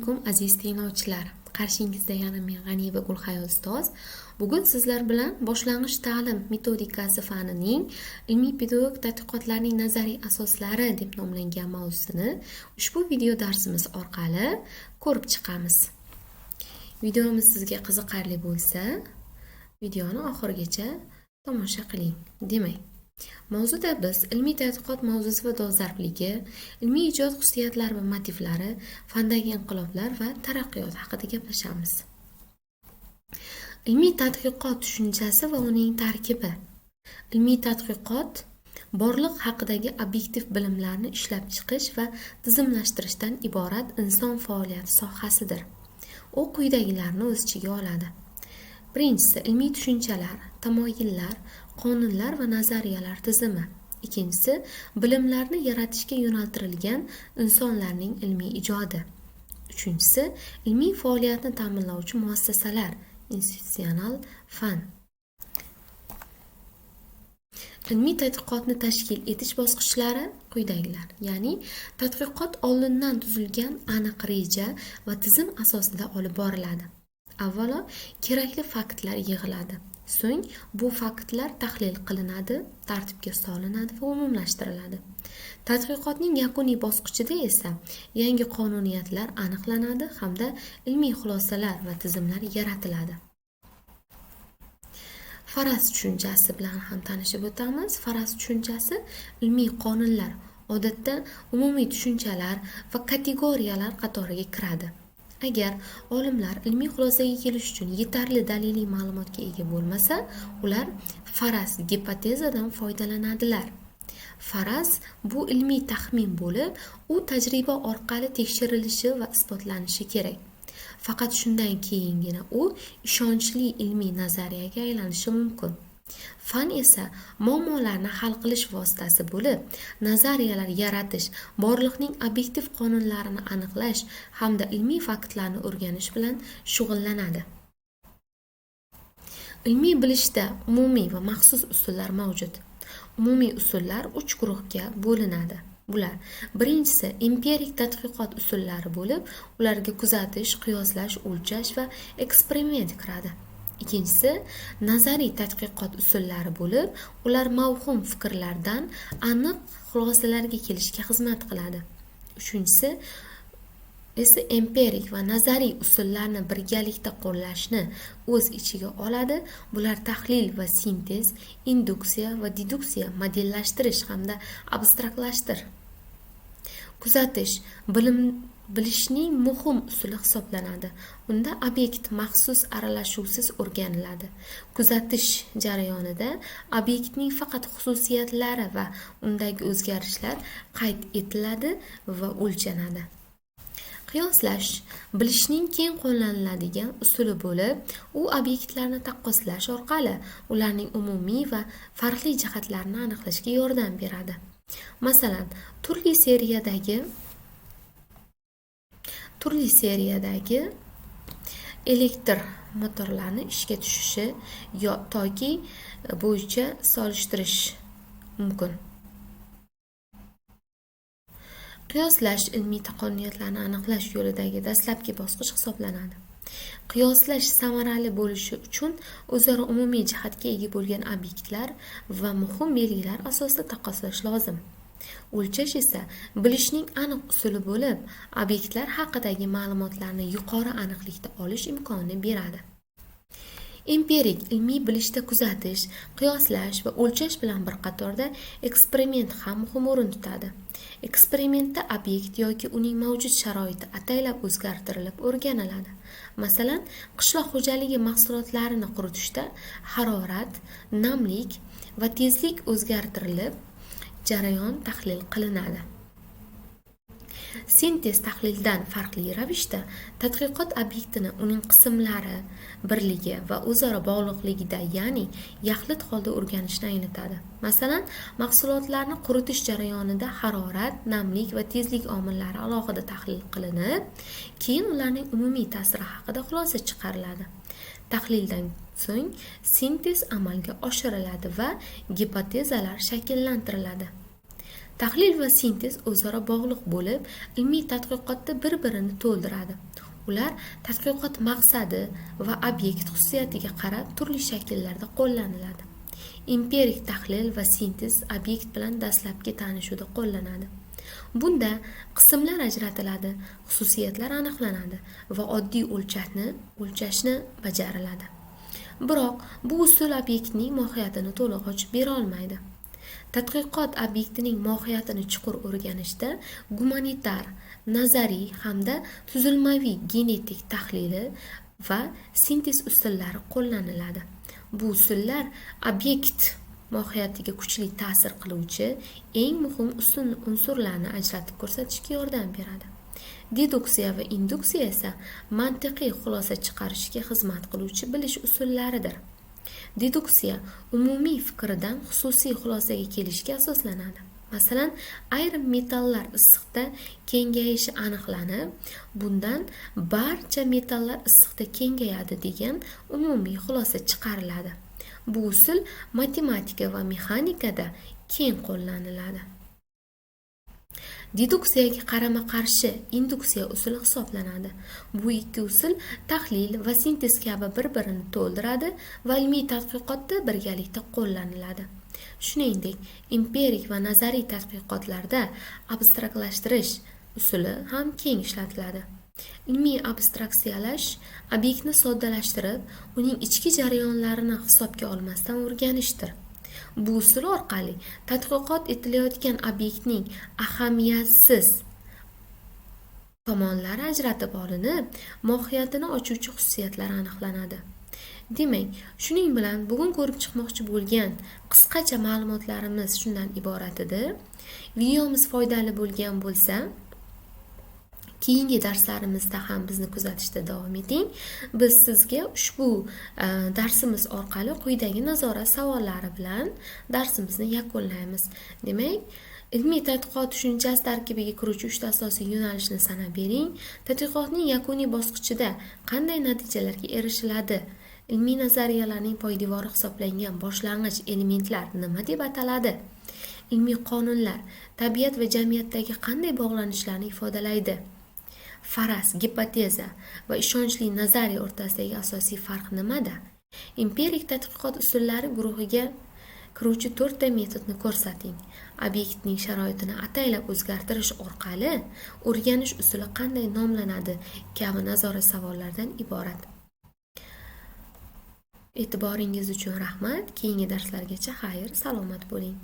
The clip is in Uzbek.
alaykum aziz tinglovchilar. Qarshingizda yana men G'aniba Gulhayo ustoz. Bugun sizlar bilan boshlang'ich ta'lim metodikasi fanining ilmiy pedagogik tadqiqotlarning nazariy asoslari deb nomlangan mavzusini ushbu video darsimiz orqali ko'rib chiqamiz. Videomiz sizga qiziqarli bo'lsa, videoni oxirigacha tomosha qiling. Demak, mavzuda biz ilmiy tadqiqot mavzusi va dolzarbligi, ilmiy ijod xususiyatlari va motivlari, fandagi inqiloblar va taraqqiyot haqida gaplashamiz. Ilmiy tadqiqot tushunchasi va uning tarkibi. Ilmiy tadqiqot borliq haqidagi obyektiv bilimlarni ishlab chiqish va tizimlashtirishdan iborat inson faoliyati sohasidir. U quyidagilarni o'z ichiga oladi. Birinchisi, ilmiy tushunchalar, tamoyillar, qonunlar va nazariyalar tizimi. Ikkinchisi, bilimlarni yaratishga yo'naltirilgan insonlarning ilmiy ijodi. Uchinchisi, ilmiy faoliyatni ta'minlovchi muassasalar, institutsional fan. Ilmiy tadqiqotni tashkil etish bosqichlari quyidagilar. Ya'ni, tadqiqot oldindan tuzilgan aniq reja va tizim asosida olib boriladi. Avvalo, kerakli faktlar yig'iladi. So'ng bu faktlar tahlil qilinadi, tartibga solinadi va umumlashtiriladi. Tadqiqotning yakuniy bosqichida esa yangi qonuniyatlar aniqlanadi hamda ilmiy xulosalar va tizimlar yaratiladi. Faraz tushunchasi bilan ham tanishib o'tamiz. Faraz tushunchasi ilmiy qonunlar, odatda umumiy tushunchalar va kategoriyalar qatoriga kiradi. Agar olimlar ilmiy xulosaga kelish uchun yetarli daliliy ma'lumotga ega bo'lmasa, ular faraz gipotezadan foydalanadilar. Faraz bu ilmiy taxmin bo'lib, u tajriba orqali tekshirilishi va isbotlanishi kerak. Faqat shundan keyingina u ishonchli ilmiy nazariyaga aylanishi mumkin. Fan esa muammolarni hal qilish vositasi bo'lib, nazariyalar yaratish, borliqning obyektiv qonunlarini aniqlash hamda ilmiy faktlarni o'rganish bilan shug'ullanadi. Ilmiy bilishda umumiy va maxsus usullar mavjud. Umumiy usullar 3 guruhga bo'linadi. Bular: birinchisi empirik tadqiqot usullari bo'lib, ularga kuzatish, qiyoslash, o'lchash va eksperiment kiradi. Ikkinchisi nazariy tadqiqot usullari bo'lib, ular mavhum fikrlardan aniq xulosalarga kelishga xizmat qiladi. Uchinchisi esa empirik va nazariy usullarni birgalikda qo'llashni o'z ichiga oladi. Bular tahlil va sintez, induksiya va deduksiya, modellashtirish hamda abstraktlashtirish. Kuzatish bilishning muhim usuli hisoblanadi. Unda obyekt maxsus aralashuvsiz o'rganiladi. Kuzatish jarayonida obyektning faqat xususiyatlari va undagi o'zgarishlar qayd etiladi va o'lchanadi. Qiyoslash bilishning keng qo'llaniladigan usuli bo'lib, u obyektlarni taqqoslash orqali ularning umumiy va farqli jihatlarini aniqlashga yordam beradi. Masalan, turli seriyadagi elektr motorlarni ishga tushishi toki bo'yicha solishtirish mumkin. Qiyoslash ilmiy qonuniyatlarni aniqlash yo'lidagi dastlabki bosqich hisoblanadi. Qiyoslash samarali bo'lishi uchun o'zaro umumiy jihatga ega bo'lgan obyektlar va muhim belgilar asosida taqqoslash lozim. O'lchash esa bilishning aniq usuli bo'lib, obyektlar haqidagi ma'lumotlarni yuqori aniqlikda olish imkonini beradi. Empirik ilmiy bilishda kuzatish, qiyoslash va o'lchash bilan bir qatorda eksperiment ham muhim o'rin tutadi. Eksperimentda obyekt yoki uning mavjud sharoiti ataylab o'zgartirilib o'rganiladi. Masalan, qishloq xo'jaligi mahsulotlarini quritishda harorat, namlik va tezlik o'zgartirilib, jarayon tahlil qilinadi. Sintez tahlildan farqli ravishda tadqiqot obyektini uning qismlari, birligi va o'zaro bog'liqligida, ya'ni yaxlit holda o'rganishni anglatadi. Masalan, mahsulotlarni quritish jarayonida harorat, namlik va tezlik omillari alohida tahlil qilinib, keyin ularning umumiy ta'siri haqida xulosa chiqariladi. Tahlildan so'ng sintez amalga oshiriladi va gipotezalar shakllantiriladi. Tahlil va sintez o'zaro bog'liq bo'lib, ilmiy tadqiqotda bir-birini to'ldiradi. Ular tadqiqot maqsadi va obyekt xususiyatiga qarab turli shakllarda qo'llaniladi. Empirik tahlil va sintez obyekt bilan dastlabki tanishuvda qo'llanadi. Bunda qismlar ajratiladi, xususiyatlar aniqlanadi va oddiy o'lchashni bajariladi. Biroq bu usul obyektning mohiyatini to'liq ochib bera olmaydi. Tadqiqot obyektining mohiyatini chuqur o'rganishda gumanitar, nazariy hamda tuzilmaviy genetik tahlili va sintez usullari qo'llaniladi. Bu usullar obyekt mohiyatiga kuchli ta'sir qiluvchi eng muhim unsurlarni ajratib ko'rsatishga yordam beradi. Deduksiya va induksiya esa mantiqiy xulosa chiqarishga xizmat qiluvchi bilish usullaridir. Deduksiya umumiy fikrdan xususiy xulosaga kelishga asoslanadi. Masalan, ayrim metallar issiqda kengayishi aniqlanib, bundan barcha metallar issiqda kengayadi degan umumiy xulosa chiqariladi. Bu usul matematika va mexanikada keng qo'llaniladi. Deduksiyaga qarama-qarshi induksiya usuli hisoblanadi. Bu ikki usul tahlil va sintez kabi bir-birini to'ldiradi va ilmiy tadqiqotda birgalikda qo'llaniladi. Shuningdek, empirik va nazariy tadqiqotlarda abstraktlashtirish usuli ham keng ishlatiladi. Ilmiy abstraksiyalash obyektni soddalashtirib, uning ichki jarayonlarini hisobga olmasdan o'rganishdir. Bu usul orqali tadqiqot etilayotgan obyektning ahamiyatsiz tomonlari ajratib olinib, mohiyatini ochuvchi xususiyatlari aniqlanadi. Demak, shuning bilan bugun ko'rib chiqmoqchi bo'lgan qisqacha ma'lumotlarimiz shundan iborat edi. Videomiz foydali bo'lgan bo'lsa, keyingi darslarimizda ham bizni kuzatishda davom eting. Biz sizga ushbu darsimiz orqali quyidagi nazorat savollari bilan darsimizni yakunlaymiz. Demak, ilmiy tadqiqot tushunchasi tarkibiga kiruvchi 3 ta asosiy yo'nalishni sanab bering. Tadqiqotning yakuniy bosqichida qanday natijalarga erishiladi? Ilmiy nazariyalarning poydevori hisoblangan boshlang'ich elementlar nima deb ataladi? Ilmiy qonunlar tabiat va jamiyatdagi qanday bog'lanishlarni ifodalaydi? Faraz, gipoteza va ishonchli nazariya o'rtasidagi asosiy farq nimada? Empirik tadqiqot usullari guruhiga kiruvchi 4 ta metodni ko'rsating. Obyektning sharoitini ataylab o'zgartirish orqali o'rganish usuli qanday nomlanadi kabi nazorat savollardan iborat. E'tiboringiz uchun rahmat. Keyingi darslargacha xayr, salomat bo'ling.